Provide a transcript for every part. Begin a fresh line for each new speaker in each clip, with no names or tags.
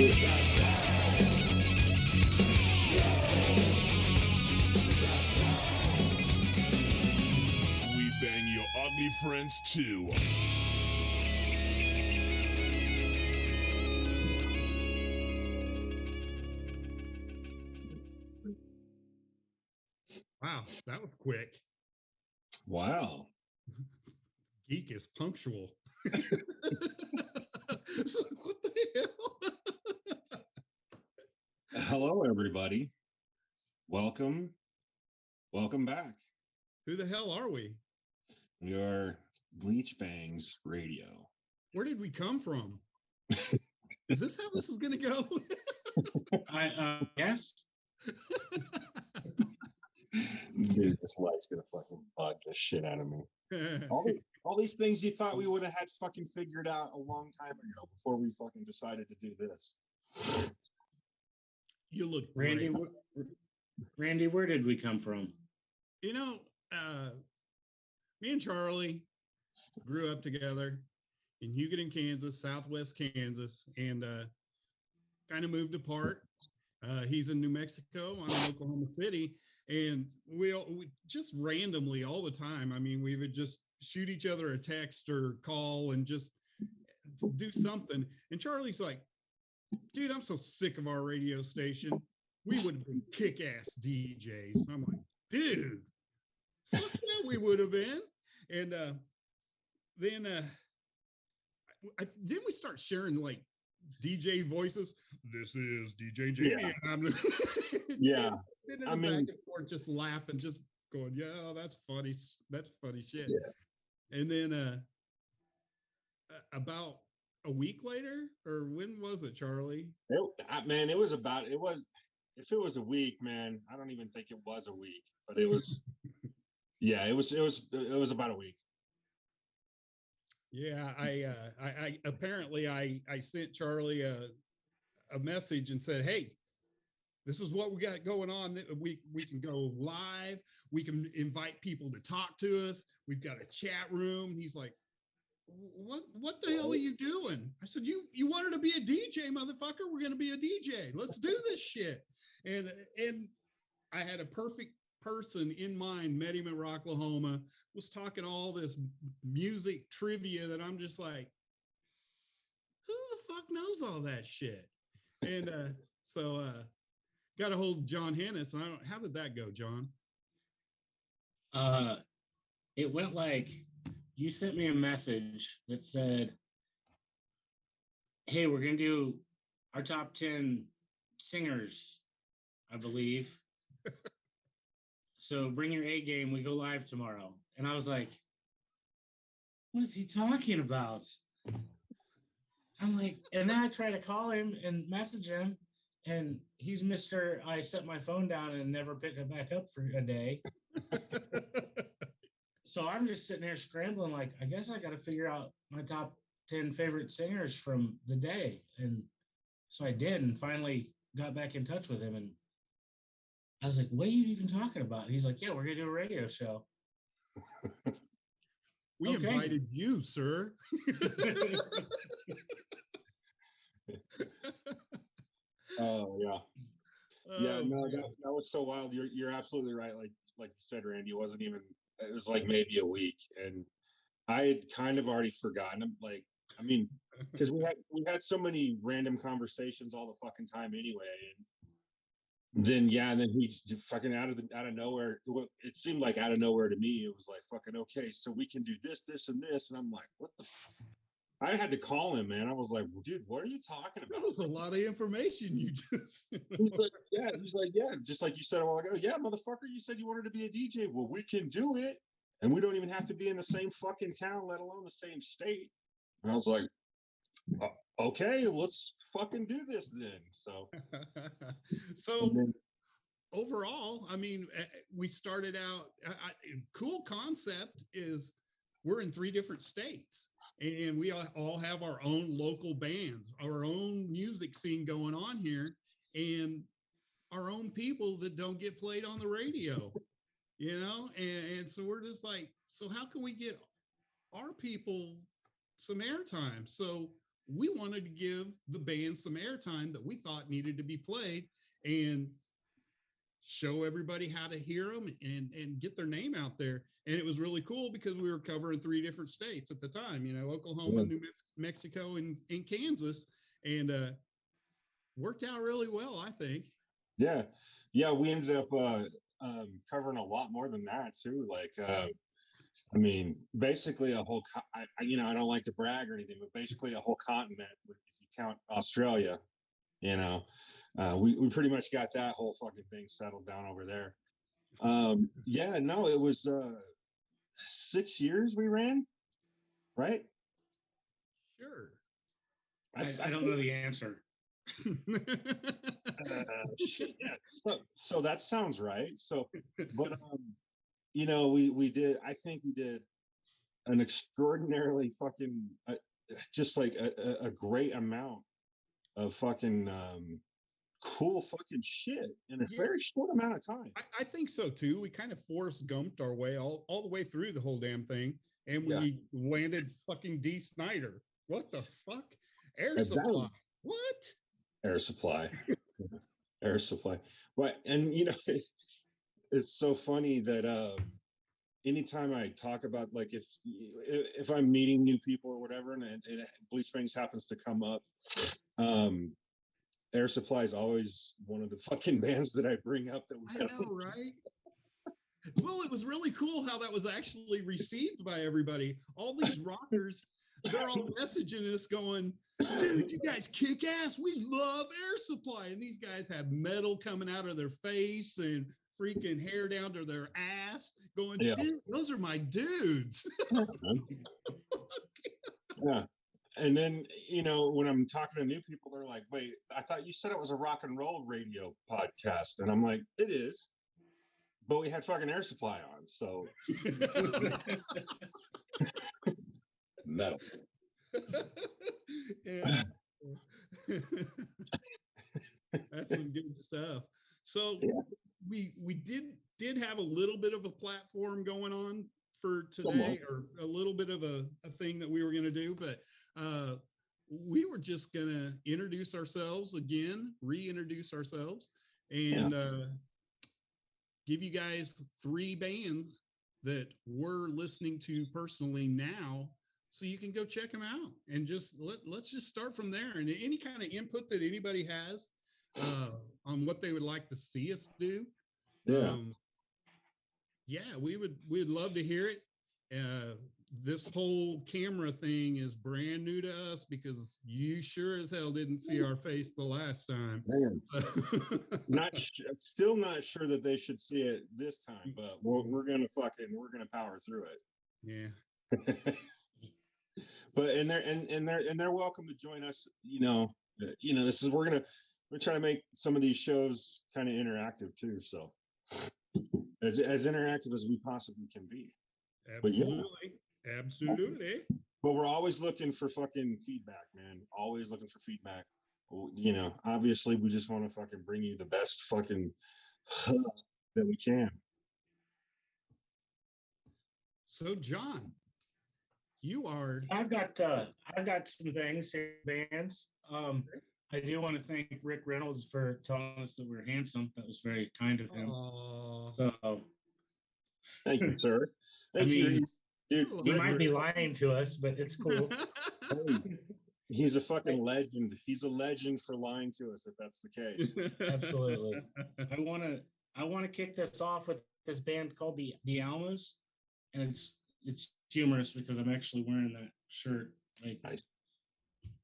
We bang your ugly friends too.
Wow, that was quick.
Wow.
Geek is punctual. It's like, what the hell?
Hello, everybody. Welcome back.
Who the hell are we?
We are BleachBANGS Radio.
Where did we come from? Is this how this is going to go?
I guess.
Dude, this light's gonna fucking bug the shit out of me. All these things you thought we would have had fucking figured out a long time ago before we fucking decided to do this.
You look
Randy.
great.
Randy, where did we come from?
You know, me and Charlie grew up together in Hugoton, Kansas, Southwest Kansas, and kind of moved apart. He's in New Mexico. I'm in Oklahoma City. And we just randomly all the time. I mean, we would just shoot each other a text or call and just do something. And Charlie's like, dude, I'm so sick of our radio station. We would have been kick-ass DJs. And I'm like, dude, fuck yeah, we would have been. And then didn't we start sharing like DJ voices? This is DJ Jamie.
Yeah.
And I'm
Yeah.
I mean, back and forth, just laughing, just going, yeah, that's funny. That's funny shit. Yeah. And then about a week later, or when was it, Charlie?
If it was a week, man, I don't even think it was a week, but it was, yeah, it was about a week.
Yeah, I apparently I sent Charlie a message and said, hey, this is what we got going on. We can go live. We can invite people to talk to us. We've got a chat room. He's like, what the hell are you doing? I said, you wanted to be a DJ, motherfucker. We're going to be a DJ. Let's do this shit. And I had a perfect person in mind, met him at Rocklahoma, was talking all this music trivia that I'm just like, who the fuck knows all that shit? And so got a hold of John Hennis, and how did that go, John?
It went like, you sent me a message that said, hey, we're gonna do our top 10 singers, I believe. So bring your A game, we go live tomorrow. And I was like, what is he talking about? I'm like, and then I try to call him and message him, and he's Mr. I set my phone down and never pick it back up for a day. So I'm just sitting there scrambling, like, I guess I got to figure out my top 10 favorite singers from the day. And so I did, and finally got back in touch with him. And I was like, what are you even talking about? He's like, yeah, we're going to do a radio show.
We invited you, sir.
Oh yeah. Yeah, no, that was so wild. You're absolutely right. Like you said, Randy, it was like maybe a week, and I had kind of already forgotten him. Like, I mean, because we had so many random conversations all the fucking time anyway. And then he fucking out of nowhere. It seemed like out of nowhere to me. It was like, fucking okay, so we can do this, and this, and I'm like, what the. I had to call him, man. I was like, dude, what are you talking about?
That was a lot of information you just.
He's like, yeah, just like you said a while ago. Yeah, motherfucker, you said you wanted to be a DJ. Well, we can do it, and we don't even have to be in the same fucking town, let alone the same state. And I was like, okay, let's fucking do this then.
So overall, I mean, we started out. Cool concept is we're in 3 different states, and we all have our own local bands, our own music scene going on here, and our own people that don't get played on the radio, you know? And so we're just like, so how can we get our people some airtime? So we wanted to give the band some airtime that we thought needed to be played and show everybody how to hear them and get their name out there. And it was really cool because we were covering 3 different states at the time, you know, Oklahoma, New Mexico, and Kansas. And worked out really well, I think.
Yeah. We ended up covering a lot more than that too. Like, I mean, basically a whole, I don't like to brag or anything, but basically a whole continent, if you count Australia, you know, we pretty much got that whole fucking thing settled down over there. No, it was 6 years we ran, right?
Sure.
I don't know the answer.
Shit, yeah. So that sounds right. So, but we did. I think we did an extraordinarily fucking, just like a great amount of fucking cool fucking shit in a very short amount of time.
I think so too. We kind of Forrest Gumped our way all the way through the whole damn thing, and we landed fucking D. Snyder. What the fuck? Air Supply. What?
Air Supply. Air Supply. But and it's so funny that anytime I talk about, like, if I'm meeting new people or whatever, and BleachBANGS happens to come up, Air Supply is always one of the fucking bands that I bring up.
I know, right? Well, it was really cool how that was actually received by everybody. All these rockers, they're all messaging us going, dude, you guys kick ass. We love Air Supply. And these guys have metal coming out of their face and freaking hair down to their ass going, dude, those are my dudes.
Yeah. And then, when I'm talking to new people, they're like, wait, I thought you said it was a rock and roll radio podcast. And I'm like, it is. But we had fucking Air Supply on. So metal.
Yeah. That's some good stuff. So we did have a little bit of a platform going on for today, or a little bit of a thing that we were going to do, but we were just going to introduce ourselves again, reintroduce ourselves, and give you guys 3 bands that we're listening to personally now, so you can go check them out, and just let's just start from there. And any kind of input that anybody has on what they would like to see us do, we'd love to hear it. This whole camera thing is brand new to us because you sure as hell didn't see our face the last time.
Still not sure that they should see it this time, but we're gonna power through it.
Yeah.
But they're welcome to join us. This is we're trying to make some of these shows kind of interactive too. So as interactive as we possibly can be.
Absolutely. Absolutely.
But we're always looking for fucking feedback, man. Always looking for feedback. Obviously we just want to fucking bring you the best fucking that we can.
So John,
I've got some things here, bands. I do want to thank Rick Reynolds for telling us that we're handsome. That was very kind of him. So
thank you, sir.
Dude, he might be lying to us, but it's cool.
He's a fucking legend. He's a legend for lying to us, if that's the case.
Absolutely. I want to kick this off with this band called the Almas, and it's humorous because I'm actually wearing that shirt. Like,
nice.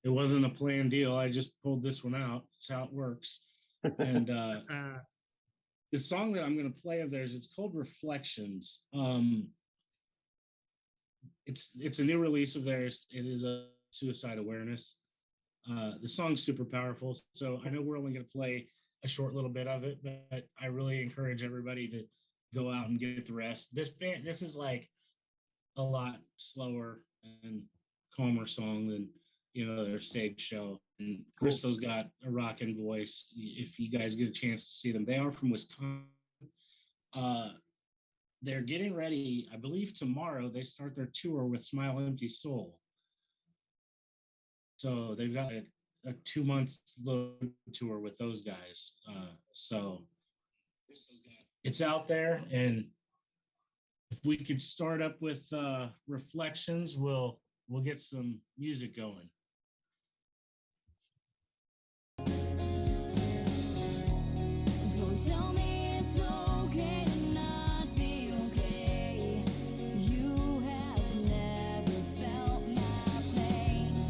It wasn't a planned deal. I just pulled this one out. It's how it works. And the song that I'm going to play of theirs, it's called Reflections. It's a new release of theirs. It is a suicide awareness. The song's super powerful. So I know we're only going to play a short little bit of it, but I really encourage everybody to go out and get the rest. This is like a lot slower and calmer song than their stage show. And Crystal's got a rocking voice. If you guys get a chance to see them, they are from Wisconsin. They're getting ready. I believe tomorrow they start their tour with Smile Empty Soul. So they've got a 2-month load tour with those guys. So it's out there, and if we could start up with Reflections, we'll get some music going.
Don't tell me it's okay to not be okay. You have never felt my pain.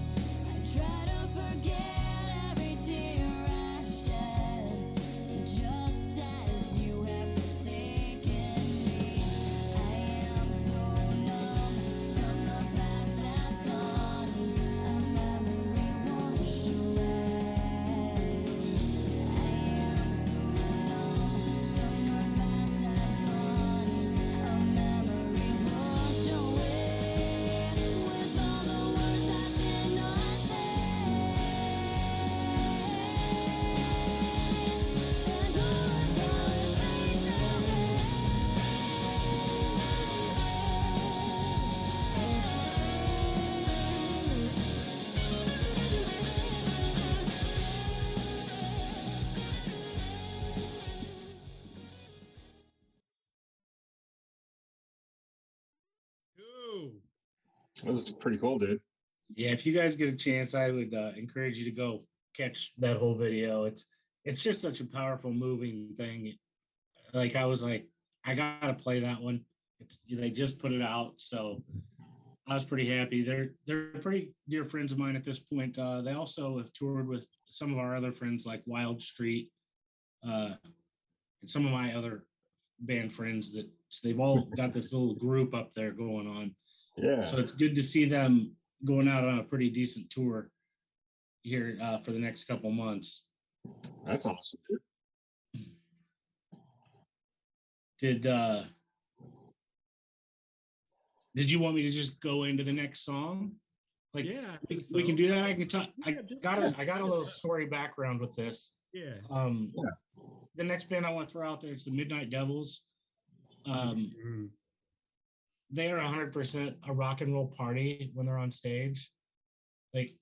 I try to forget every tear I've shed, just as you have forsaken me. I am so numb from the past that's gone, a memory washed away.
Ooh.
That was pretty cool, dude.
Yeah, if you guys get a chance, I would encourage you to go catch that whole video. It's just such a powerful, moving thing. Like I was like, I gotta play that one. They just put it out, so I was pretty happy. They're pretty dear friends of mine at this point. They also have toured with some of our other friends like Wild Street, and some of my other band friends. That so they've all got this little group up there going on.
Yeah.
So it's good to see them going out on a pretty decent tour here for the next couple months.
That's awesome, dude.
Did you want me to just go into the next song? Like,
Yeah, I think
we can
so.
do that. I can talk.
Yeah, just
I got a little story background with this.
Yeah.
The next band I want to throw out there is the Midnight Devils.
Mhm.
They are 100% a rock and roll party when they're on stage. Like,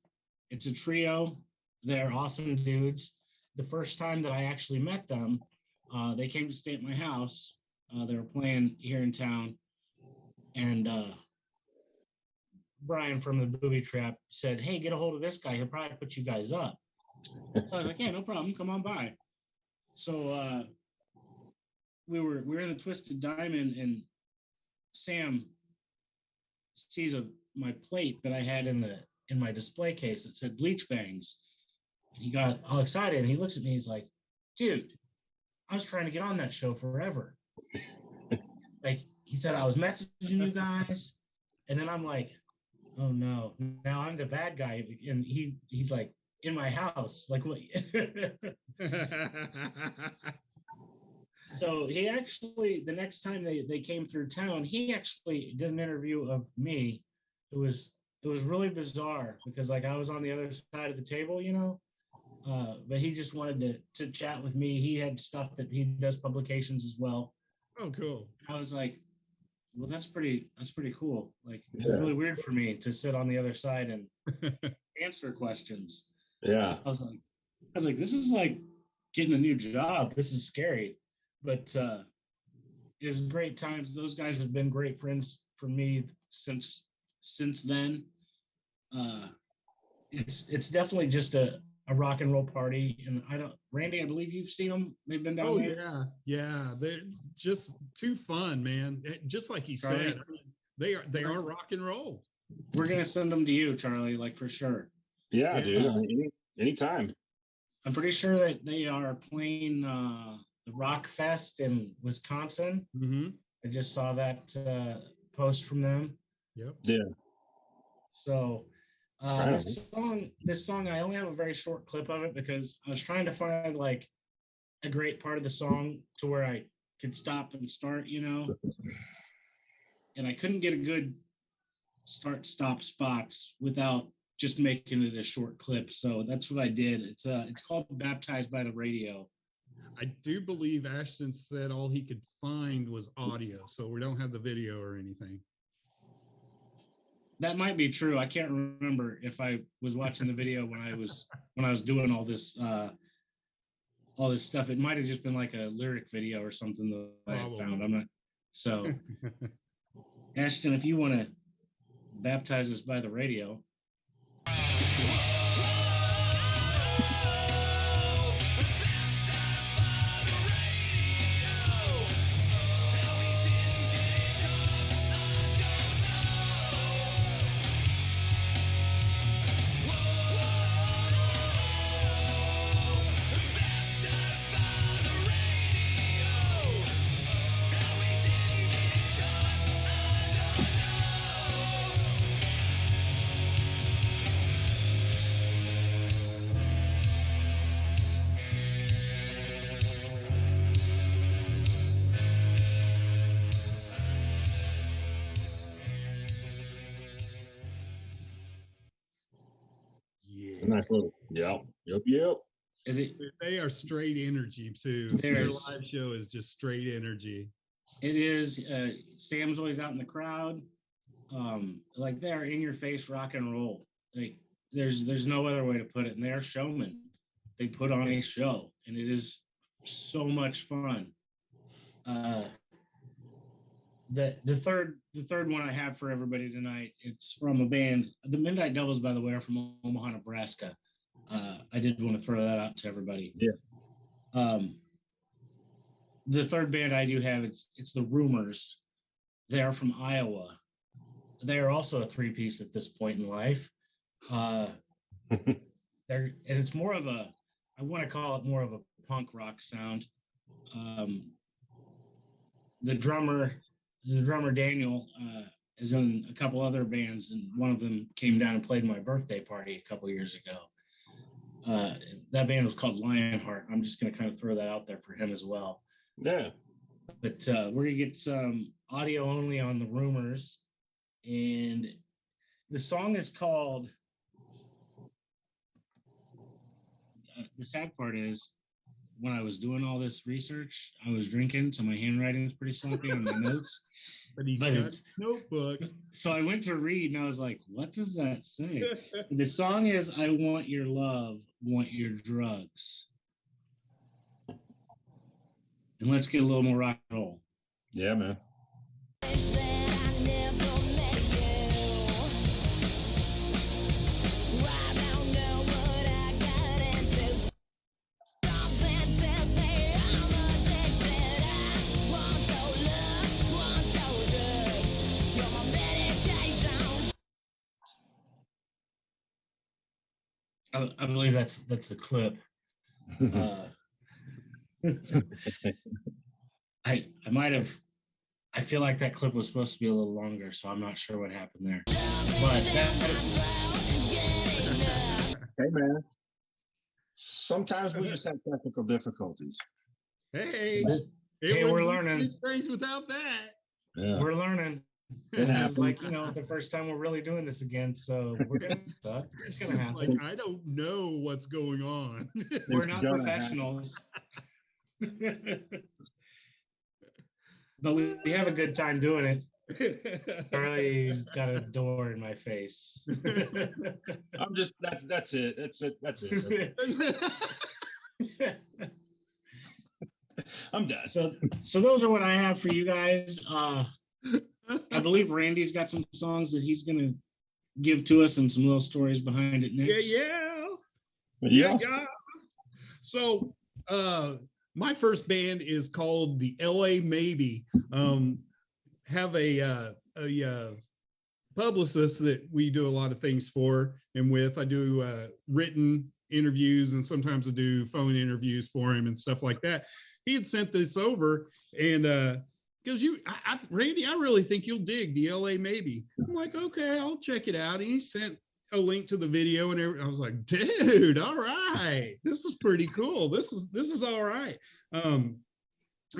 it's a trio. They're awesome dudes. The first time that I actually met them, they came to stay at my house. They were playing here in town, and Brian from the Booby Trap said, "Hey, get a hold of this guy. He'll probably put you guys up." So I was like, "Yeah, no problem. Come on by." So we were in the Twisted Diamond, and Sam sees my plate that I had in my display case that said BleachBANGS. He got all excited, and he looks at me. He's like, "Dude, I was trying to get on that show forever." Like, he said, "I was messaging you guys," and then I'm like, "Oh no, now I'm the bad guy." And he's like, "In my house, like what?" So he actually, the next time they came through town, he actually did an interview of me. It was really bizarre because like I was on the other side of the table, but he just wanted to chat with me. He had stuff that he does publications as well.
Oh, cool.
I was like, well, that's pretty cool. Like, it's
Yeah.
really weird for me to sit on the other side and answer questions.
Yeah.
I was like, this is like getting a new job. This is scary, but it's great times. Those guys have been great friends for me since then. It's definitely just a rock and roll party, and Randy, I believe you've seen them. They've been down
Oh
there.
yeah. They're just too fun, man. Just like he
Charlie?
said, they are rock and roll.
We're gonna send them to you, Charlie, like for sure.
Yeah,
Yeah.
dude. I mean, anytime.
I'm pretty sure that they are playing the Rock Fest in Wisconsin.
Mm-hmm.
I just saw that post from them.
Yep.
Yeah.
So
Right.
this song, I only have a very short clip of it because I was trying to find like a great part of the song to where I could stop and start, and I couldn't get a good stop spots without just making it a short clip. So that's what I did. It's called Baptized by the Radio.
I do believe Ashton said all he could find was audio, so we don't have the video or anything.
That might be true. I can't remember if I was watching the video when I was doing all this stuff. It might have just been like a lyric video or something that I had found. I'm not so. Ashton, if you want to baptize us by the radio.
Nice little, yep.
They are straight energy too. Their live show is just straight energy.
It is. Sam's always out in the crowd. Like they're in your face rock and roll. Like there's no other way to put it. And they're showmen. They put on a show, and it is so much fun. The third one I have for everybody tonight, it's from a band. The Midnight Devils, by the way, are from Omaha, Nebraska. I did want to throw that out to everybody.
Yeah.
The third band I do have, it's the Rumors. They are from Iowa. They are also a three-piece at this point in life. And it's more of a, I want to call it more of a punk rock sound. The drummer Daniel is in a couple other bands, and one of them came down and played my birthday party a couple years ago. That band was called Lionheart. I'm just going to kind of throw that out there for him as well.
Yeah.
But we're going to get some audio only on the Rumors, and the song is called. The sad part is, when I was doing all this research, I was drinking, so my handwriting is pretty sloppy on my notes.
But he's got a notebook.
So I went to read, and I was like, what does that say? The song is, I want your love, want your drugs. And let's get a little more rock and roll.
Yeah, man.
I believe that's the clip. I might have. I feel like that clip was supposed to be a little longer, so I'm not sure what happened there. But
hey, man. Sometimes we just have technical difficulties.
Hey,
we're learning.
Things without that.
Yeah.
We're learning. It's like, the first time we're really doing this again, so we're gonna suck. It's gonna happen.
Like, I don't know what's going on.
We're not professionals. But we have a good time doing it. Charlie's got a door in my face.
I'm just that's it. That's it. I'm done.
So those are what I have for you guys. I believe Randy's got some songs that he's gonna give to us and some little stories behind it next.
Yeah. So my first band is called the LA Maybe. Have a publicist that we do a lot of things for and with. I do written interviews, and sometimes I do phone interviews for him and stuff like that. He had sent this over, and because Randy, I really think you'll dig the LA Maybe. I'm like, okay, I'll check it out. And he sent a link to the video, and I was like, dude, all right, this is pretty cool. This is all right.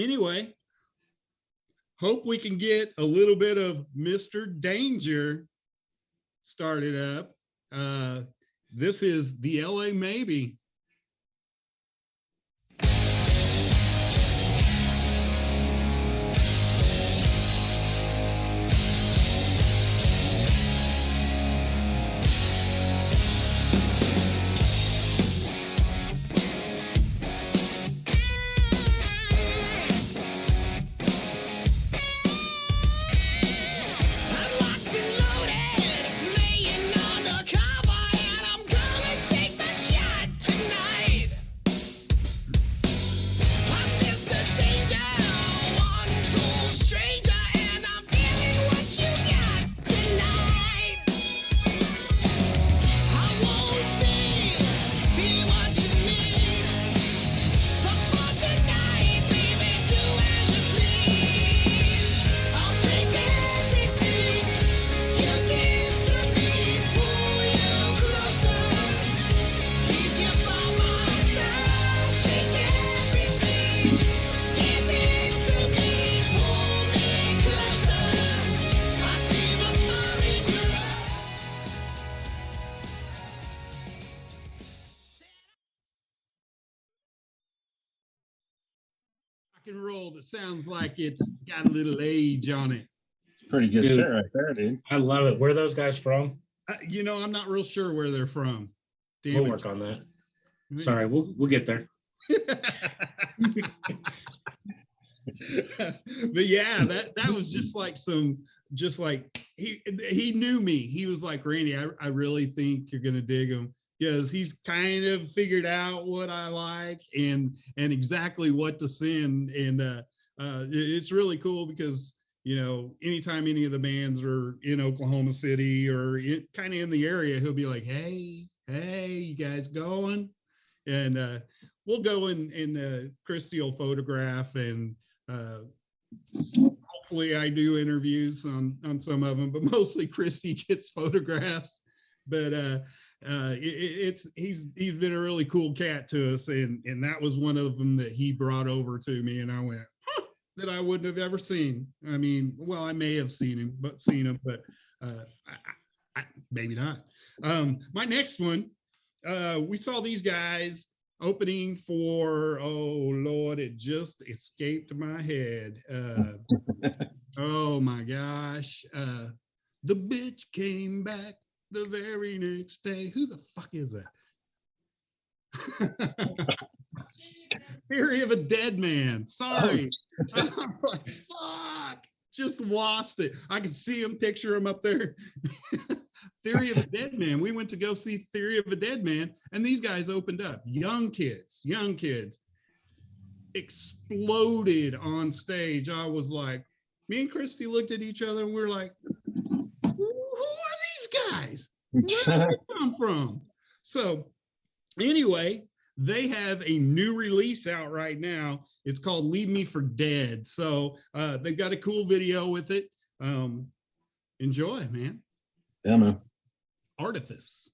Anyway, hope we can get a little bit of Mr. Danger started up. This is the LA Maybe. and roll that sounds like it's got a little age on it.
It's pretty good
Dude.
shit right there, dude.
I love it. Where are those guys from?
You know, I'm not real sure where they're from. Damn
We'll
it.
work on that. Sorry, we'll get there.
But yeah, that was just like he knew me. He was like, Randy, I really think you're gonna dig him, because he's kind of figured out what I like and exactly what to send. And it's really cool because, you know, anytime any of the bands are in Oklahoma City or kind of in the area, he'll be like, hey, you guys going? And we'll go and Christy will photograph, and hopefully I do interviews on some of them, but mostly Christy gets photographs. But he's been a really cool cat to us, and that was one of them that he brought over to me, and I went, huh, that I wouldn't have ever seen. I mean, well, I may have seen him, but I maybe not. My next one, we saw these guys opening for, oh Lord, it just escaped my head. Oh my gosh. The bitch came back the very next day. Who the fuck is that? Theory of a Dead Man. Sorry. I'm like, fuck. Just lost it. I can see him, picture him up there. Theory of a Dead Man. We went to go see Theory of a Dead Man, and these guys opened up. Young kids, exploded on stage. I was like, me and Christy looked at each other, and we were like, who are these guys? Where did they come from? So anyway, they have a new release out right now. It's called Leave Me for Dead. So they've got a cool video with it. Enjoy, man.
Yeah, man.
Artifice.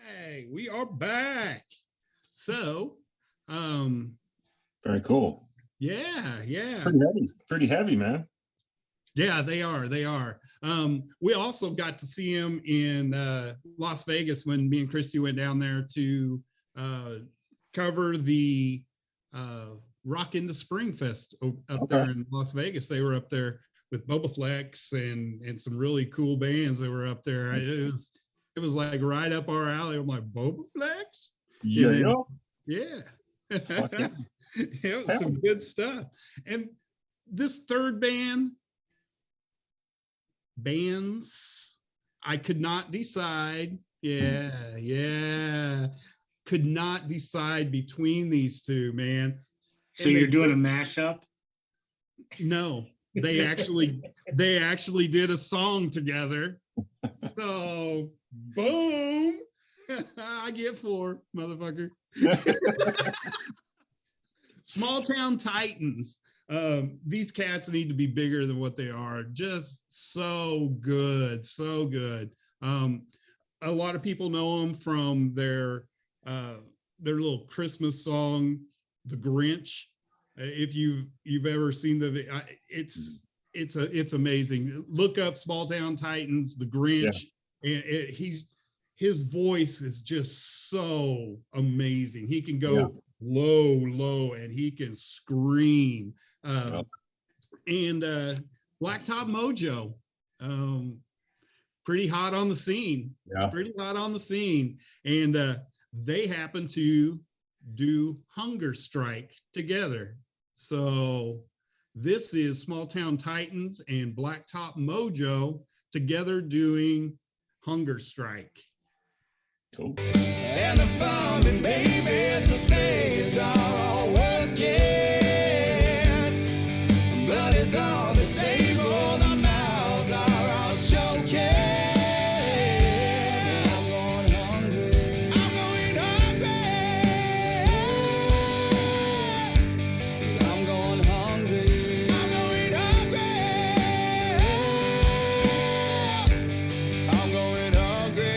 Hey, we are back. So,
very cool.
Yeah.
Pretty heavy, man.
Yeah, they are. We also got to see him in Las Vegas when me and Christy went down there to cover the Rock into Spring Fest up there in Las Vegas. They were up there with Boba Flex and some really cool bands that were up there. It was like right up our alley. I'm like, Boba Flex? Yeah. It was some good stuff. And this third bands, I could not decide. Yeah. Could not decide between these two, man.
So you're doing a mashup?
No, they actually did a song together. So boom, I get 4, motherfucker. Small Town Titans. These cats need to be bigger than what they are. Just so good. A lot of people know them from their little Christmas song, "The Grinch." If you've ever seen it's amazing. Look up Small Town Titans, The Grinch, and his voice is just so amazing. He can go low, and he can scream.
Yep.
And Blacktop Mojo, pretty hot on the scene.
Yeah.
Pretty hot on the scene. And they happen to do Hunger Strike together. So this is Small Town Titans and Blacktop Mojo together doing Hunger Strike.
Cool.
And the farming babies, the slaves are all working. Blood is on the table, the mouths are all choking. I'm going hungry. I'm going hungry. I'm going hungry. I'm going hungry. I'm going hungry.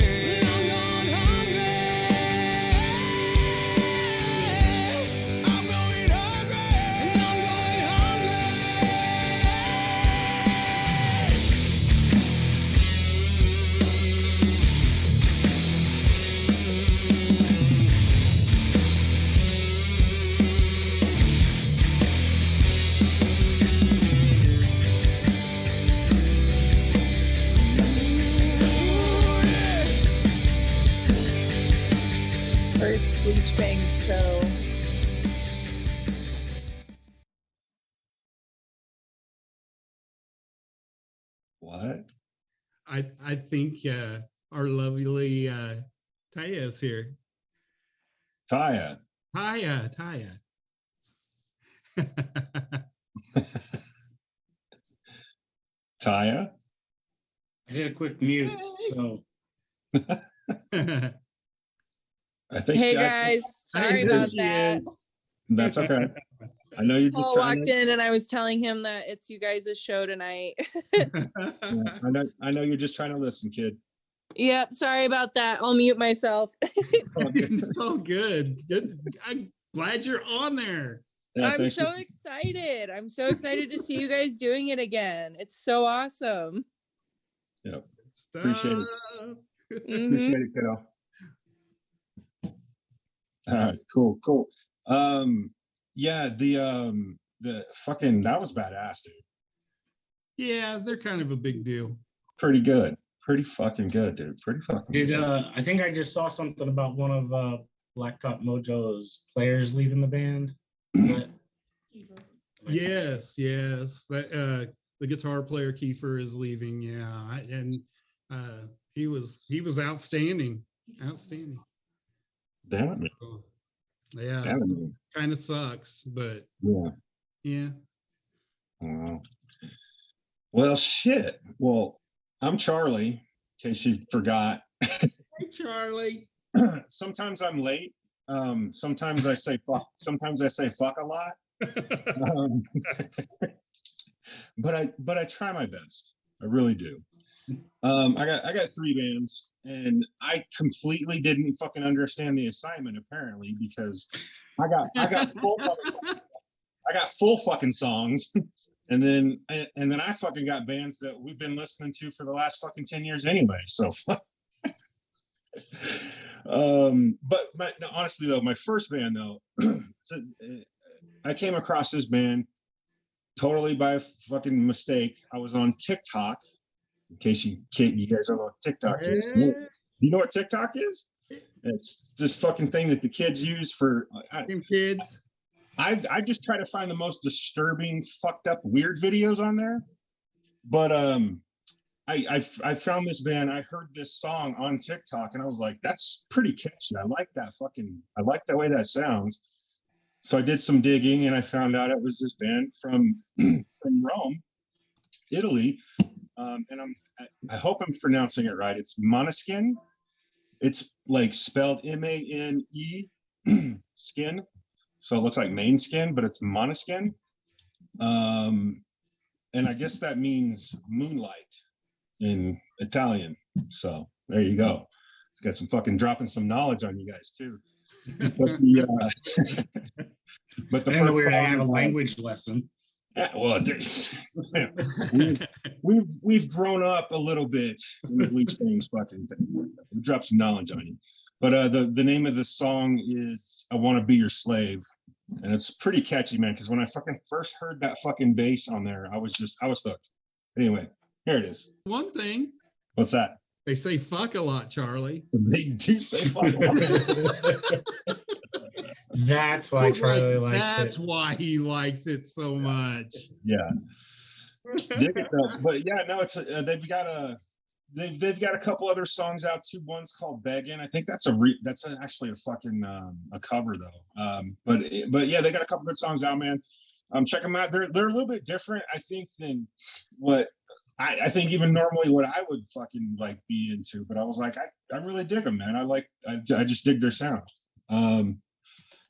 I'm going hungry. I'm going hungry. I'm going
First BleachBANGS show.
What?
I think our lovely Taya is here.
Taya.
Taya.
Taya?
I did a quick mute, so
I think
Hey
she- I think-
guys, sorry
there
about
she
that.
is.
that's okay. I know you're just
Paul
trying
walked
to,
in and I was telling him that it's you guys' show tonight.
yeah, I know you're just trying to listen, kid.
Yep, sorry about that. I'll mute myself.
It's all good. Good. I'm glad you're on there.
Yeah,
I'm
thanks
so
for-
excited. I'm so excited to see you guys doing it again. It's so awesome.
Appreciate it.
Stuff.
Mhm.
Appreciate it, kiddo. All right, cool. Yeah, the fucking, that was badass, dude.
Yeah, they're kind of a big deal.
Pretty good. Pretty fucking good, dude. Pretty fucking
did
good.
I think I just saw something about one of Blacktop Mojo's players leaving the band. But
Yes. That the guitar player Kiefer is leaving. Yeah, and he was outstanding. Outstanding.
Damn it, man.
So, yeah,
Damn it, man.
kind of sucks, but
Yeah.
yeah.
Wow. Well, shit. Well, I'm Charlie, in case you forgot.
Hey, Charlie.
Sometimes I'm late. Sometimes I say fuck. Sometimes I say fuck a lot. Um, but I try my best. I really do. I got 3 bands, and I completely didn't fucking understand the assignment apparently, because I got full fucking songs, and then I fucking got bands that we've been listening to for the last fucking 10 years anyway. So but no, honestly though, my first band though, I came across this band totally by fucking mistake. I was on TikTok. In case you guys don't know what TikTok is. Do you know what TikTok is? It's this fucking thing that the kids use for.
Them kids.
I just try to find the most disturbing, fucked up, weird videos on there. But I found this band. I heard this song on TikTok, and I was like, "That's pretty catchy. I like the way that sounds." So I did some digging, and I found out it was this band from Rome, Italy. And I hope I'm pronouncing it right. It's Måneskin. It's like spelled M-A-N-E skin. So it looks like main skin, but it's Måneskin. And I guess that means moonlight in Italian. So there you go. It's got some fucking dropping some knowledge on you guys too. But the
I know
first
we're gonna have a
song,
language lesson.
yeah, well, we've grown up a little bit in the BleachBANGS fucking thing. We dropped some knowledge on you. But the name of the song is "I Want to Be Your Slave," and it's pretty catchy, man. Because when I fucking first heard that fucking bass on there, I was hooked. Anyway, here it is.
One thing,
What's that?
they say fuck a lot, Charlie.
They do say fuck.
That's why Charlie likes
That's
it.
why he likes it so much.
Yeah. Dig it though. But yeah, no, it's they've got a couple other songs out too. One's called "Beggin'." I think that's actually a fucking a cover though. But yeah, they got a couple good songs out, man. Check them out. They're a little bit different, I think, than what I think even normally what I would fucking like be into. But I was like, I really dig them, man. I just dig their sound.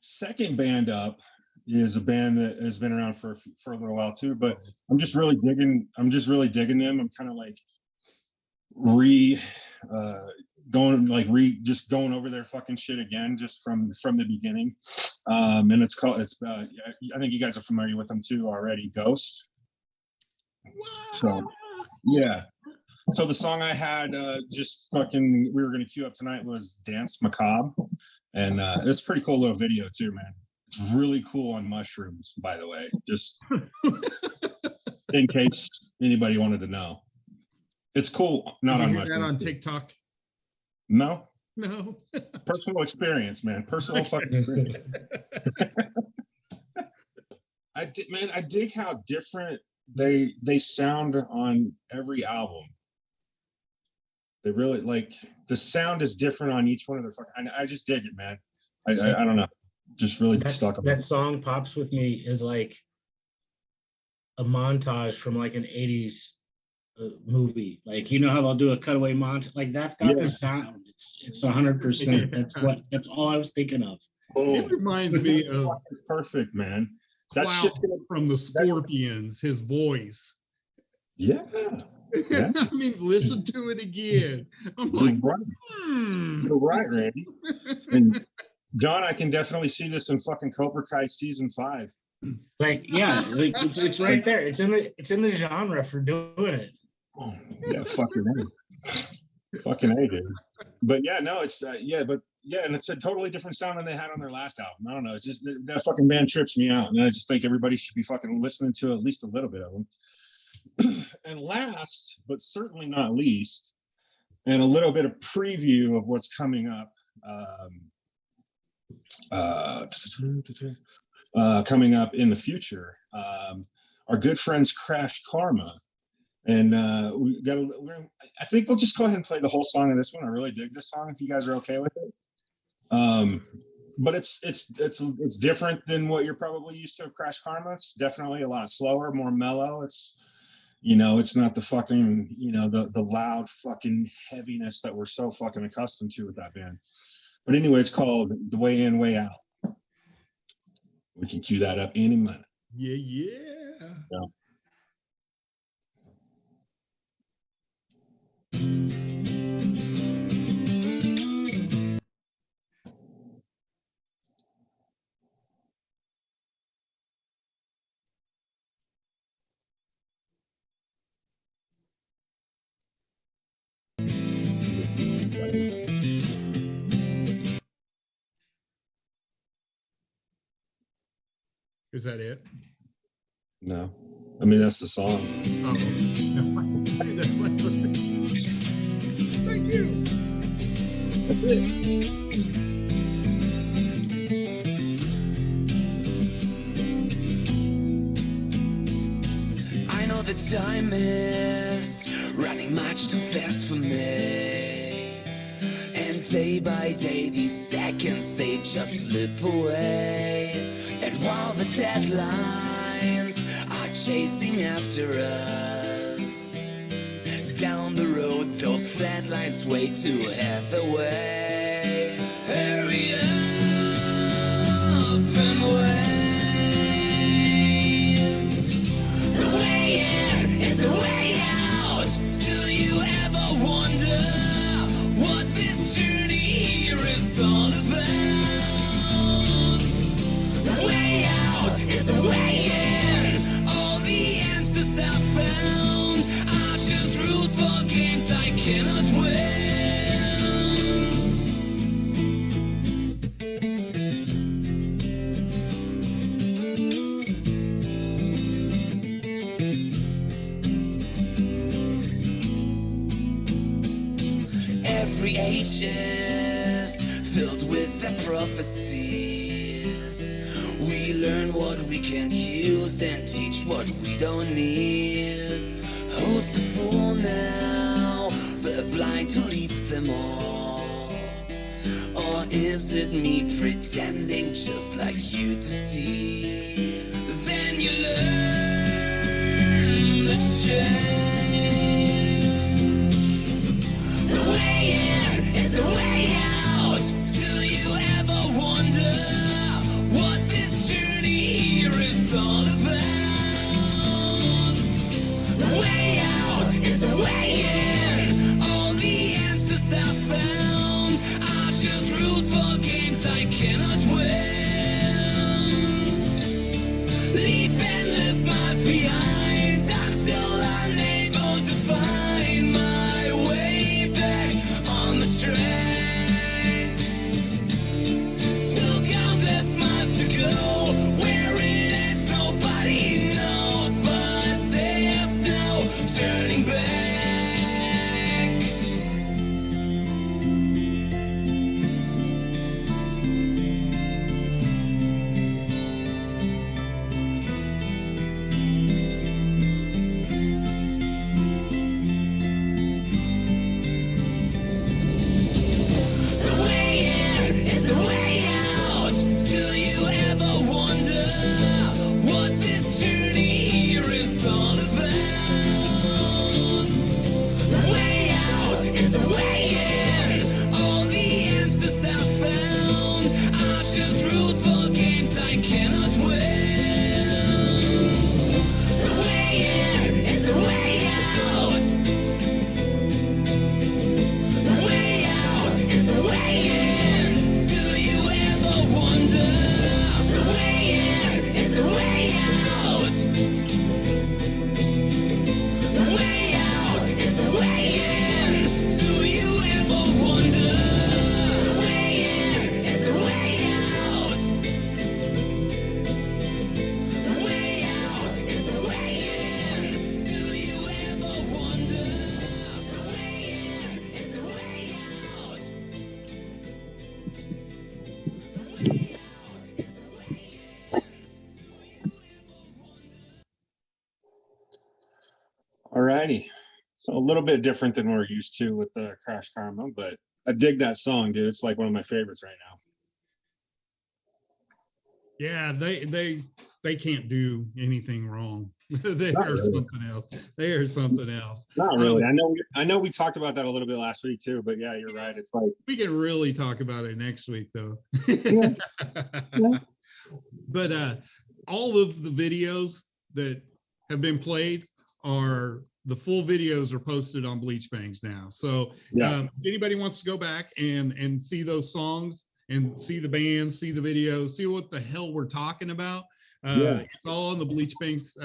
Second band up is a band that has been around for a little while too, but I'm just really digging them. I'm kind of like just going over their fucking shit again, just from the beginning. And I think you guys are familiar with them too already, Ghost. So yeah. So the song I had we were gonna queue up tonight was "Dance Macabre." And it's a pretty cool little video too, man. It's really cool on mushrooms, by the way, just in case anybody wanted to know. It's cool, not on mushrooms.
That on TikTok?
No.
Personal
experience, man. Personal fucking experience. I dig how different they sound on every album. They really like the sound is different on each one of their fucking. I just dig it, man. I don't know, just really stuck.
That song "Pops with Me" is like a montage from like an '80s movie. Like, you know how they'll do a cutaway montage, like that's got the sound. It's 100%. That's all I was thinking of.
It reminds me of
perfect, man.
That's just from the Scorpions. His voice.
Yeah. Yeah.
I mean, listen to it again. I'm like,
You're right, Randy. And John, I can definitely see this in fucking Cobra Kai season 5.
Like, yeah, like it's right there. It's in the genre for doing it.
Oh, yeah, fucking A, dude. But yeah, no, it's and it's a totally different sound than they had on their last album. I don't know. It's just that fucking band trips me out, and I just think everybody should be fucking listening to at least a little bit of them. And last, but certainly not least, and a little bit of preview of what's coming up. Coming up in the future, our good friends Crash Karma, and I think we'll just go ahead and play the whole song of this one. I really dig this song. If you guys are okay with it, but it's different than what you're probably used to of Crash Karma. It's definitely a lot slower, more mellow. It's not the fucking, the loud fucking heaviness that we're so fucking accustomed to with that band. But anyway, it's called "The Way In, Way Out." We can cue that up any minute.
Yeah. Is that it?
No, I mean that's the song.
Oh, thank you.
That's it.
I know the time is running much too fast for me, and day by day these seconds they just slip away. And while the deadlines are chasing after us, down the road those flat lines way too half the way. Hurry up and wait. The way in is the way out. Do you ever wonder what this journey here is all about? Is the way in. All the answers I found are just rules for games I cannot win. Every age is filled with their prophecies. We learn what we can use and teach what we don't need. Who's the fool now? The blind who leads them all? Or is it me pretending just like you to see? Then you learn the change. The way in is the way out. Do you ever wonder what this journey here is all about? The way out is the way in. All the answers I found are just rules for games I cannot win. Leave endless miles behind. I'm still unable to find my way back on the track. Still countless miles to go. Where it ends, nobody knows, but there's no turning back. The way in is the way out. Do you ever wonder what this journey here is all about? The way out is the way in. All the answers I found are just rules for games I cannot win. The way in is the way out. The way out is the way in. Do you ever wonder? The way in is the way out. The way out is the way in. Do you ever wonder? The way in is the way out. The way out is the way in. Do you ever wonder? The way in is the way out.
All righty. So a little bit different than we're used to with the Crash Karma, but I dig that song, dude. It's like one of my favorites right now.
Yeah, they can't do anything wrong. They
Not
are
really.
something else. They are something else.
Not really. I know we talked about that a little bit last week too, but yeah, you're right. It's like
We can really talk about it next week, though.
Yeah.
But all of the videos that have been played are the full videos are posted on BleachBANGS now. So
Yeah.
if anybody wants to go back and see those songs and see the bands, see the videos, see what the hell we're talking about,
Yeah.
it's all on the BleachBANGS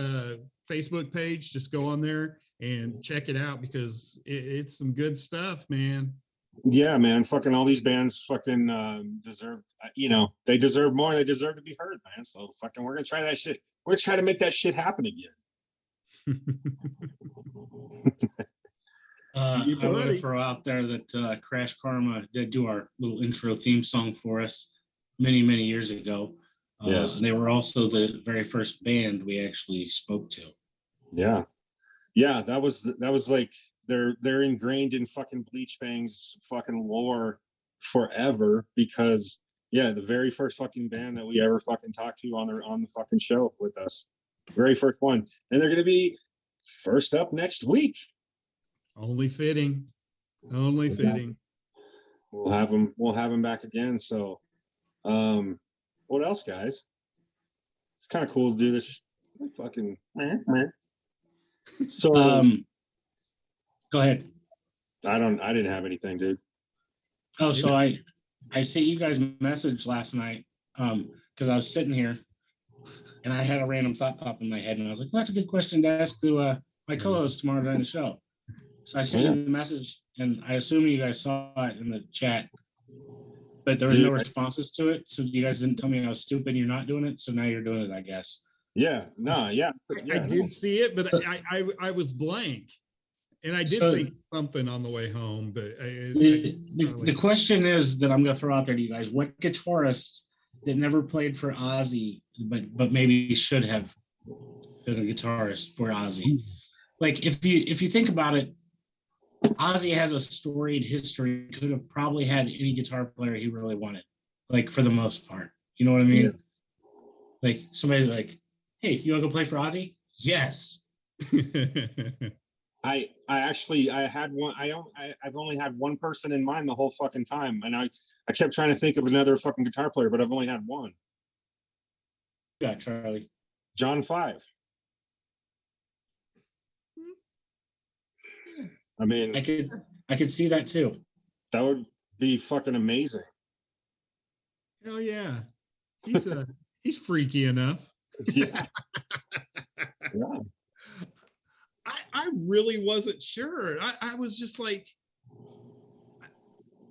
Facebook page. Just go on there and check it out because it's some good stuff, man.
Yeah, man, fucking all these bands fucking deserve, they deserve more. They deserve to be heard, man. So fucking, we're gonna try that shit. We're gonna try to make that shit happen again.
I
You
want
buddy.
to throw out there that Crash Karma did do our little intro theme song for us many, many years ago.
Yes.
They were also the very first band we actually spoke to.
Yeah, yeah, that was like they're ingrained in fucking BleachBANGS fucking lore forever because yeah, the very first fucking band that we ever fucking talked to on the fucking show with us, very first one, and they're gonna be first up next week.
Only fitting. Only
Yeah.
fitting.
We'll have them back again. So, what else, guys? It's kind of cool to do this. Fucking. So
Go ahead.
I didn't have anything, dude.
Oh, so I sent you guys a message last night because I was sitting here and I had a random thought pop in my head and I was like, well, that's a good question to ask to my co-host tomorrow during the show. So I sent you the message and I assume you guys saw it in the chat, but there were no responses to it. So you guys didn't tell me I was stupid and you're not doing it. So now you're doing it, I guess.
Yeah, no, yeah.
I did see it, but I was blank. And I did
So-
think something on the way home, but
The question is that I'm going to throw out there to you guys: what guitarist that never played for Ozzy, but maybe should have been a guitarist for Ozzy? Like if you think about it, Ozzy has a storied history. Could have probably had any guitar player he really wanted, like for the most part. You know what I mean?
Yeah.
Like somebody's like, "Hey, you want to go play for Ozzy?" Yes.
I actually I had one. I've only had one person in mind the whole fucking time, and I kept trying to think of another fucking guitar player, but I've only had one.
Yeah, Charlie.
John Five. I mean,
I could see that too.
that would be fucking amazing.
Hell yeah. He's freaky enough.
Yeah. Yeah.
I really wasn't sure. I was just like,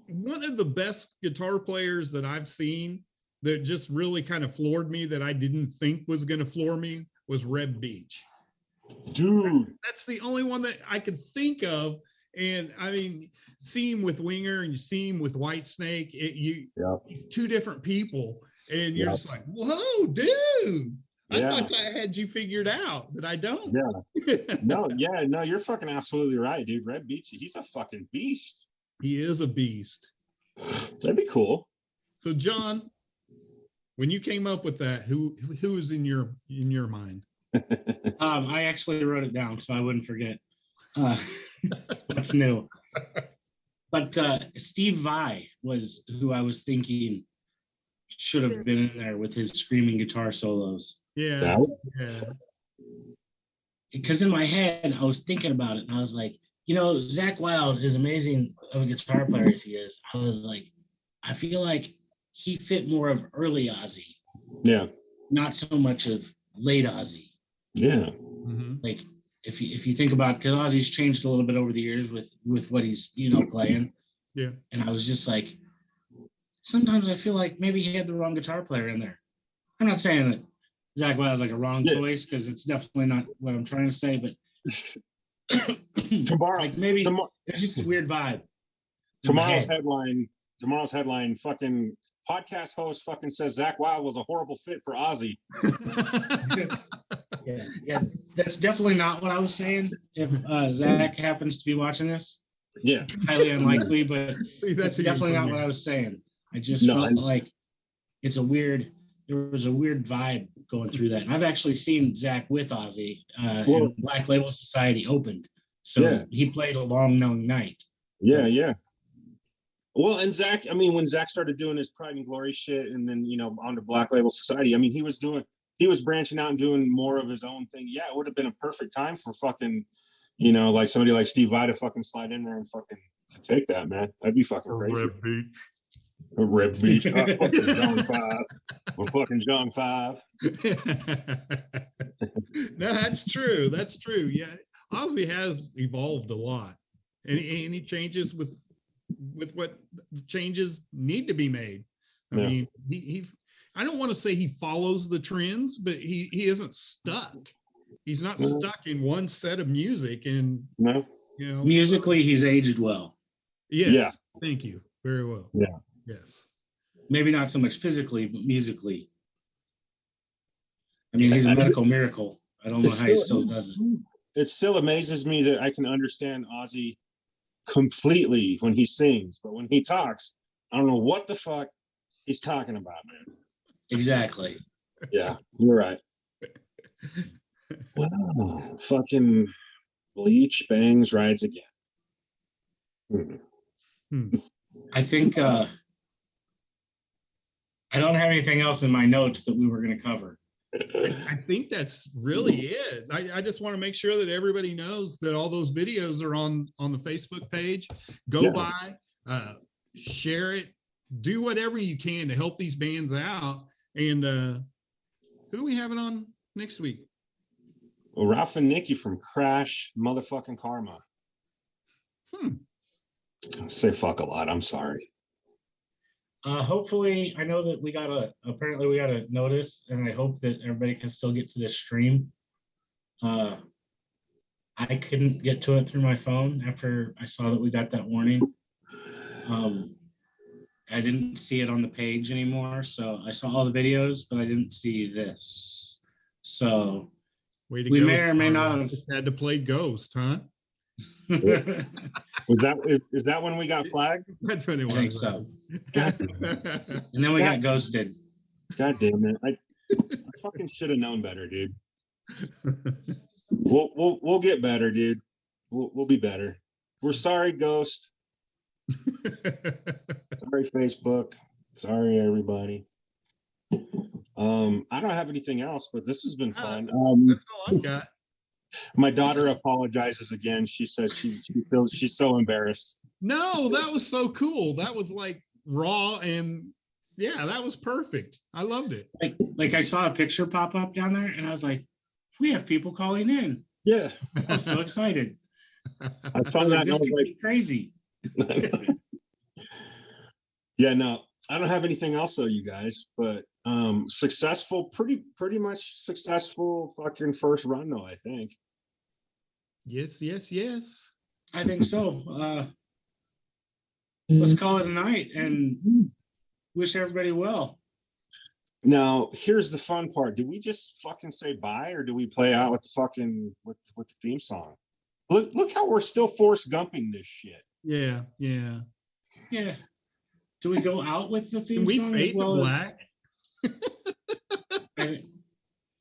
one of the best guitar players that I've seen that just really kind of floored me that I didn't think was going to floor me was Reb Beach.
Dude.
That's the only one that I could think of. And I mean, see him with Winger and you see him with Whitesnake, two different people, and you're just like, whoa, dude. I thought I had you figured out, but I don't.
Yeah. No, you're fucking absolutely right, dude. Red Beach, he's a fucking beast.
He is a beast.
That'd be cool.
So, John, when you came up with that, who was in your mind?
I actually wrote it down so I wouldn't forget. What's new? But Steve Vai was who I was thinking should have been in there with his screaming guitar solos.
Yeah.
Because in my head, I was thinking about it, and I was like, you know, Zakk Wylde is amazing of a guitar player as he is. I was like, I feel like he fit more of early Ozzy.
Yeah.
Not so much of late Ozzy.
Yeah.
Mm-hmm.
Like if you think about, because Ozzy's changed a little bit over the years with what he's playing.
Yeah.
And I was just like, sometimes I feel like maybe he had the wrong guitar player in there. I'm not saying that Zakk Wylde's like a wrong choice, because it's definitely not what I'm trying to say, but
tomorrow,
like maybe it's just a weird vibe.
Tomorrow's headline, fucking podcast host fucking says Zakk Wylde was a horrible fit for Ozzy.
Yeah, that's definitely not what I was saying. If Zach happens to be watching this,
yeah,
highly unlikely, but
See,
that's definitely not what I was saying. I just felt like there was a weird vibe going through that. And I've actually seen Zach with Ozzy and Black Label Society opened. So he played a long night.
Yeah. Well, and Zach, I mean, when Zach started doing his Pride and Glory shit and then, on to Black Label Society, I mean, he was branching out and doing more of his own thing. Yeah, it would have been a perfect time for fucking, like somebody like Steve Vai to fucking slide in there and fucking take that, man. That'd be fucking crazy. Red Beach. Fucking John 5. We're fucking John 5.
No, that's true. That's true. Yeah. Ozzy has evolved a lot. Any changes with what changes need to be made. I mean, he I don't want to say he follows the trends, but he isn't stuck. He's not stuck in one set of music. And
musically, he's aged well.
Yes.
Yeah.
Thank you. Very well.
Yeah.
Yes.
Maybe not so much physically, but musically. I mean, he's a medical miracle. I don't know how he still does it.
It still amazes me that I can understand Ozzy completely when he sings, but when he talks, I don't know what the fuck he's talking about, man.
Exactly.
Yeah, you're right. Wow, fucking Bleach bangs rides again.
I think I don't have anything else in my notes that we were going to cover.
I think that's really it. I just want to make sure that everybody knows that all those videos are on the Facebook page. Go by, share it, do whatever you can to help these bands out. And who are we having on next week?
Well, Ralph and Nikki from Crash motherfucking Karma. I say fuck a lot. I'm sorry.
Hopefully, I know that we got a notice, and I hope that everybody can still get to this stream. I couldn't get to it through my phone after I saw that we got that warning. I didn't see it on the page anymore, so I saw all the videos, but I didn't see this. So
Way to
we
go,
may or may
Charlie.
not have.
Just had to play Ghost, huh?
Was that is that when we got flagged?
That's what it was.
I think so.
God,
And then we got ghosted.
God damn it! I fucking should have known better, dude. We'll get better, dude. We'll be better. We're sorry, Ghost. Sorry, Facebook. Sorry, everybody. I don't have anything else, but this has been fun.
That's all I've got.
My daughter apologizes again. She says she feels she's so embarrassed.
No, that was so cool. That was like raw and yeah, that was perfect. I loved it.
Like I saw a picture pop up down there, and I was like, we have people calling in.
Yeah,
I'm so excited.
I saw
I was
that.
like,
And I
this
was
could be crazy.
like, yeah, no, I don't have anything else though, you guys. But successful, pretty much successful fucking first run though, I think.
Yes.
I think so. Let's call it a night and wish everybody well.
Now, here's the fun part. Do we just fucking say bye, or do we play out with the fucking with the theme song? Look how we're still Forrest Gumping this shit.
Yeah.
Yeah. Do we go out with the theme
Can we
song as
fade to
well
black?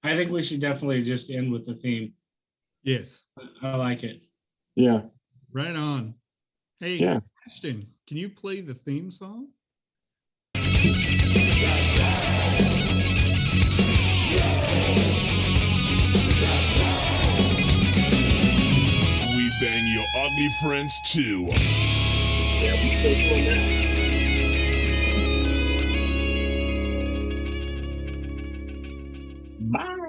I think we should definitely just end with the theme.
Yes.
I like it.
Yeah.
Right on. Hey,
Yeah.
Ashton, can you play the theme song?
We bang your ugly friends too.
Yeah, we still doing that. Bye.